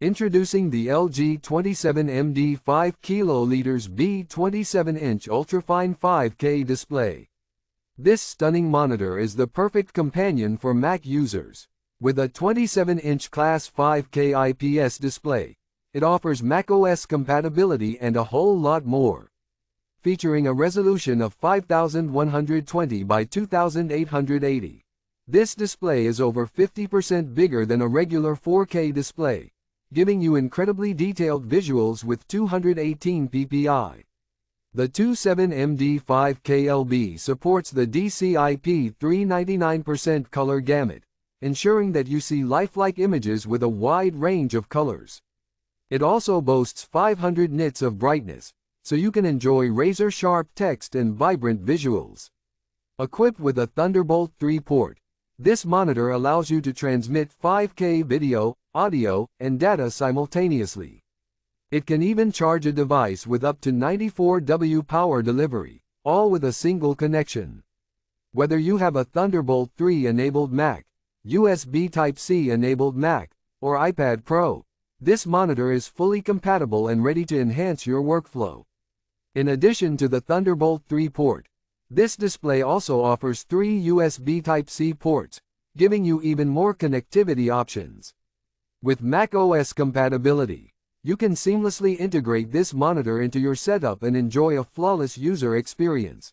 Introducing the LG 27MD5KL B27-inch UltraFine 5K display. This stunning monitor is the perfect companion for Mac users. With a 27-inch Class 5K IPS display, it offers macOS compatibility and a whole lot more. Featuring a resolution of 5120 by 2880. This display is over 50% bigger than a regular 4K display, giving you incredibly detailed visuals with 218 ppi. The 27MD5KL supports the DCI-P 399% color gamut, ensuring that you see lifelike images with a wide range of colors. It also boasts 500 nits of brightness, so you can enjoy razor-sharp text and vibrant visuals. Equipped with a Thunderbolt 3 port, this monitor allows you to transmit 5K video, audio, and data simultaneously. It can even charge a device with up to 94W power delivery, all with a single connection. Whether you have a Thunderbolt 3 enabled Mac, USB Type-C enabled Mac, or iPad Pro, this monitor is fully compatible and ready to enhance your workflow. In addition to the Thunderbolt 3 port, this display also offers 3 USB Type-C ports, giving you even more connectivity options. With macOS compatibility, you can seamlessly integrate this monitor into your setup and enjoy a flawless user experience.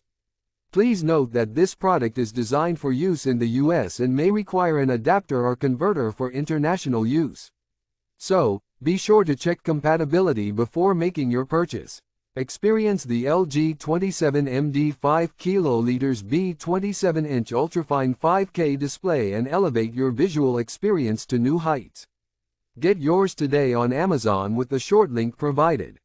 Please note that this product is designed for use in the US and may require an adapter or converter for international use. So, be sure to check compatibility before making your purchase. Experience the LG 27MD5KL B27-inch UltraFine 5K display and elevate your visual experience to new heights. Get yours today on Amazon with the short link provided.